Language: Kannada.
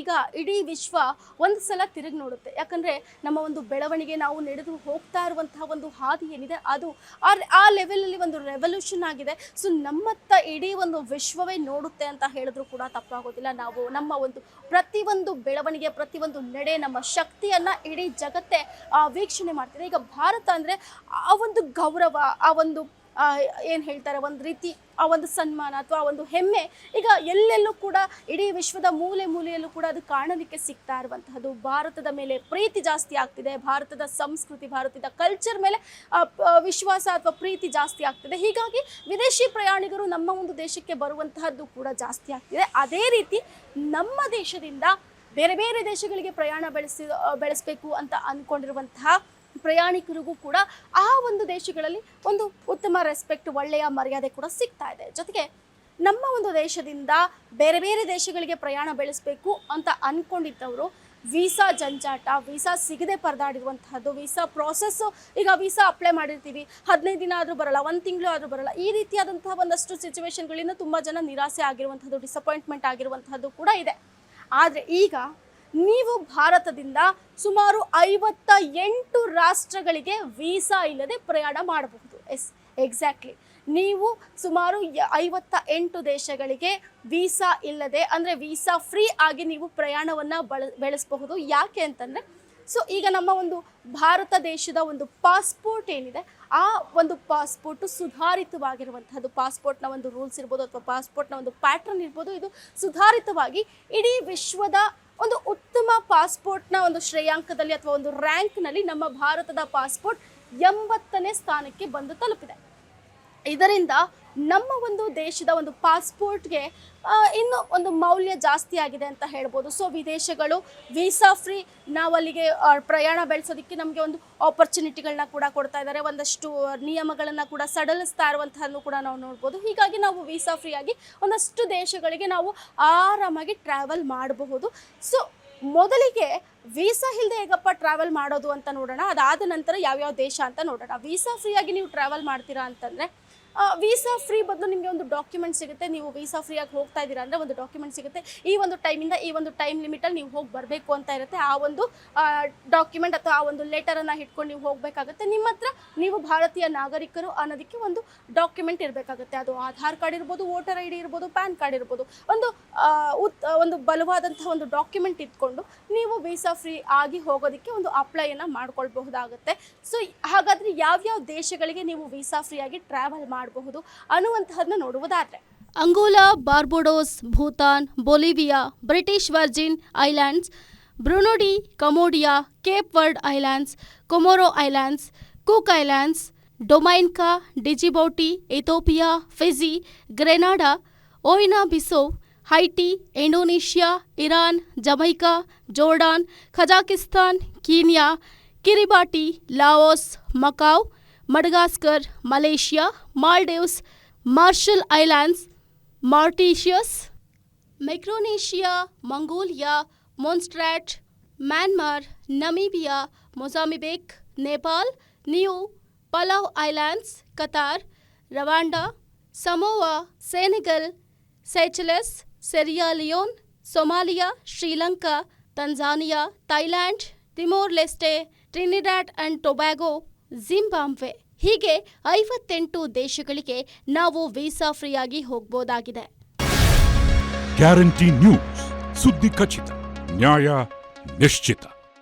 ಈಗ ಇಡೀ ವಿಶ್ವ ಒಂದು ಸಲ ತಿರುಗಿ ನೋಡುತ್ತೆ. ಯಾಕಂದರೆ ನಮ್ಮ ಒಂದು ಬೆಳವಣಿಗೆ, ನಾವು ನಡೆದು ಹೋಗ್ತಾ ಇರುವಂತಹ ಒಂದು ಹಾದಿ ಏನಿದೆ ಅದು ಆ ಲೆವೆಲಲ್ಲಿ ಒಂದು ರೆವಲ್ಯೂಷನ್ ಆಗಿದೆ. ಸೊ ನಮ್ಮತ್ತ ಇಡೀ ಒಂದು ವಿಶ್ವವೇ ನೋಡುತ್ತೆ ಅಂತ ಹೇಳಿದ್ರು ಕೂಡ ತಪ್ಪಾಗೋದಿಲ್ಲ. ನಾವು ನಮ್ಮ ಒಂದು ಪ್ರತಿಯೊಂದು ಬೆಳವಣಿಗೆ, ಪ್ರತಿಯೊಂದು ನಡೆ, ನಮ್ಮ ಶಕ್ತಿಯನ್ನು ಇಡೀ ಜಗತ್ತೇ ವೀಕ್ಷಣೆ ಮಾಡ್ತಿದೆ. ಈಗ ಭಾರತ ಅಂದರೆ ಆ ಒಂದು ಗೌರವ, ಆ ಒಂದು ಏನು ಹೇಳ್ತಾರೆ, ಒಂದು ರೀತಿ ಆ ಒಂದು ಸನ್ಮಾನ ಅಥವಾ ಒಂದು ಹೆಮ್ಮೆ ಈಗ ಎಲ್ಲೆಲ್ಲೂ ಕೂಡ ಇಡೀ ವಿಶ್ವದ ಮೂಲೆ ಮೂಲೆಯಲ್ಲೂ ಕೂಡ ಅದು ಕಾಣಲಿಕ್ಕೆ ಸಿಗ್ತಾ ಇರುವಂತಹದ್ದು. ಭಾರತದ ಮೇಲೆ ಪ್ರೀತಿ ಜಾಸ್ತಿ ಆಗ್ತಿದೆ, ಭಾರತದ ಸಂಸ್ಕೃತಿ, ಭಾರತದ ಕಲ್ಚರ್ ಮೇಲೆ ವಿಶ್ವಾಸ ಅಥವಾ ಪ್ರೀತಿ ಜಾಸ್ತಿ ಆಗ್ತಿದೆ. ಹೀಗಾಗಿ ವಿದೇಶಿ ಪ್ರಯಾಣಿಕರು ನಮ್ಮ ಒಂದು ದೇಶಕ್ಕೆ ಬರುವಂತಹದ್ದು ಕೂಡ ಜಾಸ್ತಿ ಆಗ್ತಿದೆ. ಅದೇ ರೀತಿ ನಮ್ಮ ದೇಶದಿಂದ ಬೇರೆ ಬೇರೆ ದೇಶಗಳಿಗೆ ಪ್ರಯಾಣ ಬೆಳೆಸಬೇಕು ಅಂತ ಅಂದ್ಕೊಂಡಿರುವಂತಹ ಪ್ರಯಾಣಿಕರಿಗೂ ಕೂಡ ಆ ಒಂದು ದೇಶಗಳಲ್ಲಿ ಒಂದು ಉತ್ತಮ ರೆಸ್ಪೆಕ್ಟ್, ಒಳ್ಳೆಯ ಮರ್ಯಾದೆ ಕೂಡ ಸಿಗ್ತಾ ಇದೆ. ಜೊತೆಗೆ ನಮ್ಮ ಒಂದು ದೇಶದಿಂದ ಬೇರೆ ಬೇರೆ ದೇಶಗಳಿಗೆ ಪ್ರಯಾಣ ಬೆಳೆಸಬೇಕು ಅಂತ ಅಂದ್ಕೊಂಡಿದ್ದವರು ವೀಸಾ ಜಂಜಾಟ, ವೀಸಾ ಸಿಗದೆ ಪರದಾಡಿರುವಂತಹದ್ದು, ವೀಸಾ ಪ್ರಾಸೆಸ್ಸು, ಈಗ ವೀಸಾ ಅಪ್ಲೈ ಮಾಡಿರ್ತೀವಿ, 15 ದಿನ ಆದರೂ ಬರಲ್ಲ, 1 ತಿಂಗಳು ಆದರೂ ಬರಲ್ಲ. ಈ ರೀತಿಯಾದಂತಹ ಒಂದಷ್ಟು ಸಿಚುವೇಶನ್ಗಳಿಂದ ತುಂಬ ಜನ ನಿರಾಸೆ ಆಗಿರುವಂಥದ್ದು, ಡಿಸಪಾಯಿಂಟ್ಮೆಂಟ್ ಆಗಿರುವಂತಹದ್ದು ಕೂಡ ಇದೆ. ಆದರೆ ಈಗ ನೀವು ಭಾರತದಿಂದ ಸುಮಾರು 58 ರಾಷ್ಟ್ರಗಳಿಗೆ ವೀಸಾ ಇಲ್ಲದೆ ಪ್ರಯಾಣ ಮಾಡಬಹುದು. ಎಕ್ಸಾಕ್ಟ್ಲಿ, ನೀವು ಸುಮಾರು 58 ದೇಶಗಳಿಗೆ ವೀಸಾ ಇಲ್ಲದೆ, ಅಂದರೆ ವೀಸಾ ಫ್ರೀ ಆಗಿ ನೀವು ಪ್ರಯಾಣವನ್ನು ಬೆಳೆಸಬಹುದು. ಯಾಕೆ ಅಂತಂದರೆ, ಸೊ ಈಗ ನಮ್ಮ ಒಂದು ಭಾರತ ದೇಶದ ಒಂದು ಪಾಸ್ಪೋರ್ಟ್ ಏನಿದೆ, ಆ ಒಂದು ಪಾಸ್ಪೋರ್ಟು ಸುಧಾರಿತವಾಗಿರುವಂಥದ್ದು. ಪಾಸ್ಪೋರ್ಟ್ನ ಒಂದು ರೂಲ್ಸ್ ಇರ್ಬೋದು ಅಥವಾ ಪಾಸ್ಪೋರ್ಟ್ನ ಒಂದು ಪ್ಯಾಟ್ರನ್ ಇರ್ಬೋದು, ಇದು ಸುಧಾರಿತವಾಗಿ ಇಡೀ ವಿಶ್ವದ ಒಂದು ಉತ್ತಮ ಪಾಸ್ಪೋರ್ಟ್ನ ಒಂದು ಶ್ರೇಯಾಂಕದಲ್ಲಿ ಅಥವಾ ಒಂದು ರ್ಯಾಂಕ್ನಲ್ಲಿ ನಮ್ಮ ಭಾರತದ ಪಾಸ್ಪೋರ್ಟ್ 80ನೇ ಸ್ಥಾನಕ್ಕೆ ಬಂದು ತಲುಪಿದೆ. ಇದರಿಂದ ನಮ್ಮ ಒಂದು ದೇಶದ ಒಂದು ಪಾಸ್ಪೋರ್ಟ್ಗೆ ಇನ್ನೂ ಒಂದು ಮೌಲ್ಯ ಜಾಸ್ತಿ ಆಗಿದೆ ಅಂತ ಹೇಳ್ಬೋದು. ಸೊ ವಿದೇಶಗಳು ವೀಸಾ ಫ್ರೀ ನಾವು ಅಲ್ಲಿಗೆ ಪ್ರಯಾಣ ಬೆಳೆಸೋದಕ್ಕೆ ನಮಗೆ ಒಂದು ಆಪರ್ಚುನಿಟಿಗಳನ್ನ ಕೂಡ ಕೊಡ್ತಾ ಇದ್ದಾರೆ. ಒಂದಷ್ಟು ನಿಯಮಗಳನ್ನು ಕೂಡ ಸಡಿಲಿಸ್ತಾ ಇರುವಂಥದ್ದನ್ನು ಕೂಡ ನಾವು ನೋಡ್ಬೋದು. ಹೀಗಾಗಿ ನಾವು ವೀಸಾ ಫ್ರೀ ಆಗಿ ಒಂದಷ್ಟು ದೇಶಗಳಿಗೆ ನಾವು ಆರಾಮಾಗಿ ಟ್ರಾವೆಲ್ ಮಾಡಬಹುದು. ಸೊ ಮೊದಲಿಗೆ ವೀಸಾ ಇಲ್ಲದೆ ಹೇಗಪ್ಪ ಟ್ರಾವೆಲ್ ಮಾಡೋದು ಅಂತ ನೋಡೋಣ. ಅದಾದ ನಂತರ ಯಾವ್ಯಾವ ದೇಶ ಅಂತ ನೋಡೋಣ. ವೀಸಾ ಫ್ರೀಯಾಗಿ ನೀವು ಟ್ರಾವೆಲ್ ಮಾಡ್ತೀರಾ ಅಂತಂದರೆ ವೀಸಾ ಫ್ರೀ ಬದಲು ನಿಮಗೆ ಒಂದು ಡಾಕ್ಯುಮೆಂಟ್ ಸಿಗುತ್ತೆ. ನೀವು ವೀಸಾ ಫ್ರೀಯಾಗಿ ಹೋಗ್ತಾ ಇದ್ದೀರಾ ಅಂದರೆ ಒಂದು ಡಾಕ್ಯುಮೆಂಟ್ ಸಿಗುತ್ತೆ. ಈ ಒಂದು ಟೈಮಿಂದ ಈ ಒಂದು ಟೈಮ್ ಲಿಮಿಟಲ್ಲಿ ನೀವು ಹೋಗಿ ಬರಬೇಕು ಅಂತ ಇರುತ್ತೆ. ಆ ಒಂದು ಡಾಕ್ಯುಮೆಂಟ್ ಅಥವಾ ಆ ಒಂದು ಲೆಟರನ್ನು ಇಟ್ಕೊಂಡು ನೀವು ಹೋಗಬೇಕಾಗುತ್ತೆ. ನಿಮ್ಮ ಹತ್ರ ನೀವು ಭಾರತೀಯ ನಾಗರಿಕರು ಅನ್ನೋದಕ್ಕೆ ಒಂದು ಡಾಕ್ಯುಮೆಂಟ್ ಇರಬೇಕಾಗುತ್ತೆ. ಅದು ಆಧಾರ್ ಕಾರ್ಡ್ ಇರ್ಬೋದು, ವೋಟರ್ ID ಇರ್ಬೋದು, ಪ್ಯಾನ್ ಕಾರ್ಡ್ ಇರ್ಬೋದು. ಒಂದು ಬಲವಾದಂತಹ ಒಂದು ಡಾಕ್ಯುಮೆಂಟ್ ಇಟ್ಕೊಂಡು ನೀವು ವೀಸಾ ಫ್ರೀ ಆಗಿ ಹೋಗೋದಕ್ಕೆ ಒಂದು ಅಪ್ಲೈಯನ್ನು ಮಾಡ್ಕೊಳ್ಬಹುದಾಗುತ್ತೆ. ಸೊ ಹಾಗಾದರೆ ಯಾವ್ಯಾವ ದೇಶಗಳಿಗೆ ನೀವು ವೀಸಾ ಫ್ರೀ ಆಗಿ ಟ್ರಾವೆಲ್ ಮಾಡಬಹುದು ಅನ್ನುವಂತಹದನ್ನ ನೋಡುವುದಾದ್ರೆ, Angola, Barbados, Bhutan, Bolivia, British Virgin Islands, Burundi, Cambodia, Cape Verde Islands, Comoro Islands, Cook Islands, Dominica, Djibouti, Ethiopia, Fiji, Grenada, Guinea Bissau, Haiti, Indonesia, Iran, Jamaica, Jordan, Kazakhstan, Kenya, Kiribati, Laos, Macau, Madagascar, Malaysia, Maldives, Marshall Islands, Mauritius, Micronesia, Mongolia, Montserrat, Myanmar, Namibia, Mozambique, Nepal, Niue Palau Islands, Qatar, Rwanda, Samoa, Senegal, Seychelles, Sierra Leone, Somalia, Sri Lanka, Tanzania, Thailand, Timor Leste, Trinidad and Tobago, Zimbabwe. ಹೀಗೆ 58 ದೇಶಗಳಿಗೆ ನಾವು ವೀಸಾ ಫ್ರೀ ಆಗಿ ಹೋಗಬಹುದಾಗಿದೆ. ಗ್ಯಾರಂಟಿ ನ್ಯೂಸ್, ಸುದ್ದಿ ಖಚಿತ, ನ್ಯಾಯ ನಿಶ್ಚಿತ.